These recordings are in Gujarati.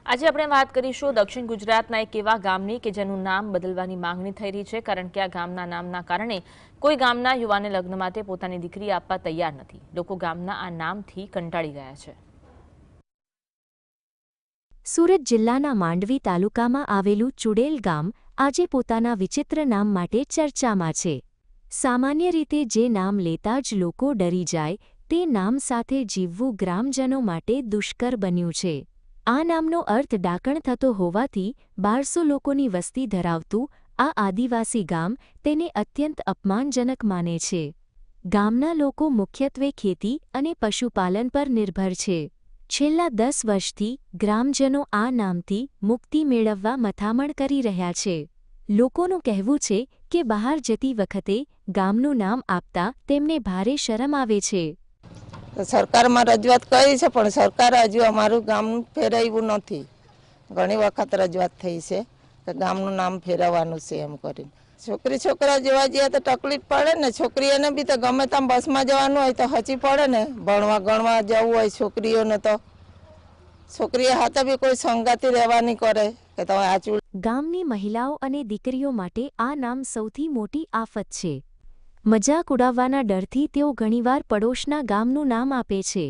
આજે આપણે વાત કરીશું દક્ષિણ ગુજરાતના એક એવા ગામની કે જેનું નામ બદલવાની માંગણી થઈ રહી છે, કારણ કે આ ગામના નામના કારણે કોઈ ગામના યુવાને લગ્ન માટે પોતાની દીકરી આપવા તૈયાર નથી. લોકો ગામના આ નામથી કંટાળી ગયા છે. સુરત જિલ્લાના માંડવી તાલુકામાં આવેલું ચુડેલ ગામ આજે પોતાના વિચિત્ર નામ માટે ચર્ચામાં છે. સામાન્ય રીતે જે નામ લેતા જ લોકો ડરી જાય તે નામ સાથે જીવવું ગ્રામજનો માટે દુષ્કર બન્યું છે. આ નામનો અર્થ ડાકણ થતો હોવાથી 1200 લોકોની વસ્તી ધરાવતું આ આદિવાસી ગામ તેને અત્યંત અપમાનજનક માને છે. ગામના લોકો મુખ્યત્વે ખેતી અને પશુપાલન પર નિર્ભર છે. છેલ્લા 10 વર્ષથી ગ્રામજનો આ નામથી મુક્તિ મેળવવા મથામણ કરી રહ્યા છે. લોકોનું કહેવું છે કે બહાર જતી વખતે ગામનું નામ આપતા તેમને ભારે શરમ આવે છે. સરકારમાં રજૂઆત કરી છે, પણ સરકાર હજુ અમારું ગામ ફેરવ્યું નથી. ઘણી વખત રજૂઆત થઈ છે કે ગામનું નામ ફેરવવાનું છે એમ કરીને. છોકરા જોવા જઈએ તો તકલીફ પડે ને. છોકરીઓને બી તો ગમે તેમ બસમાં જવાનું હોય તો હચી પડે ને. ગણવા જવું હોય છોકરીઓને તો છોકરીઓ હાથે બી કોઈ સંગાતી રહેવા નહીં કરે કે તમે આ ગામની મહિલાઓ અને દીકરીઓ માટે આ નામ સૌથી મોટી આફત છે. મજાક ઉડાવવાના ડરથી તેઓ ઘણીવાર પડોશના ગામનું નામ આપે છે.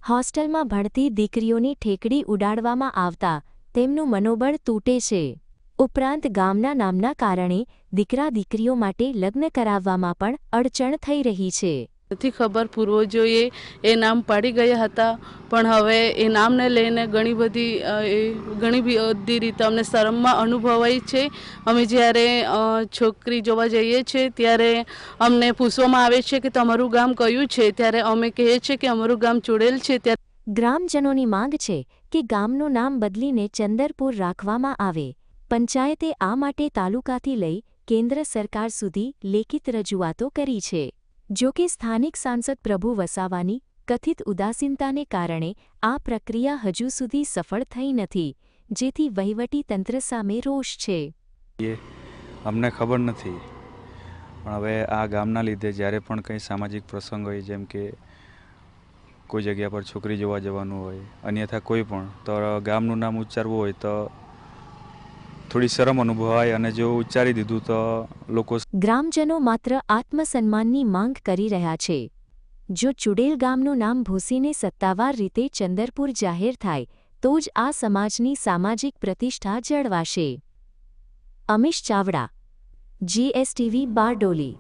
હોસ્ટેલમાં ભણતી દીકરીઓની ઠેકડી ઉડાડવામાં આવતા તેમનું મનોબળ તૂટે છે. ઉપરાંત ગામના નામના કારણે દીકરા દીકરીઓ માટે લગ્ન કરાવવામાં પણ અડચણ થઈ રહી છે. નથી ખબર, પૂર્વજોએ એ નામ પાડી ગયા હતા, પણ હવે એ નામને લઈને ઘણી બધી રીતે અમને શરમમાં અનુભવાય છે. અમે જ્યારે છોકરી જોવા જઈએ છીએ ત્યારે અમને પૂછવામાં આવે છે કે તમારું ગામ કયું છે, ત્યારે અમે કહીએ છીએ કે અમારું ગામ ચુડેલ છે. ગ્રામજનોની માંગ છે કે ગામનું નામ બદલીને ચંદરપુર રાખવામાં આવે. પંચાયતે આ માટે તાલુકાથી લઈ કેન્દ્ર સરકાર સુધી લેખિત રજૂઆતો કરી છે. જો કે સ્થાનિક સાંસદ પ્રભુ વસાવાની કથિત ઉદાસીનતાને કારણે આ પ્રક્રિયા હજુ સુધી સફળ થઈ નથી, જેથી વહીવટી તંત્ર સામે રોષ છે. અમને ખબર નથી, પણ હવે આ ગામના લીધે જ્યારે પણ કંઈ સામાજિક પ્રસંગ હોય, જેમ કે કોઈ જગ્યા પર છોકરી જોવા જવાનું હોય, અન્યથા કોઈ પણ, તો ગામનું નામ ઉચ્ચારવું હોય તો થોડી શરમ અનુભવાય, અને જો ઉચ્ચારી દીધું તો લોકો. ગ્રામજનો માત્ર આત્મસન્માનની માંગ કરી રહ્યા છે. જો ચુડેલ ગામનું નામ ભૂંસીને સત્તાવાર રીતે ચંદરપુર જાહેર થાય તો જ આ સમાજની સામાજિક પ્રતિષ્ઠા જળવાશે. અમીશ ચાવડા, GSTV બારડોલી.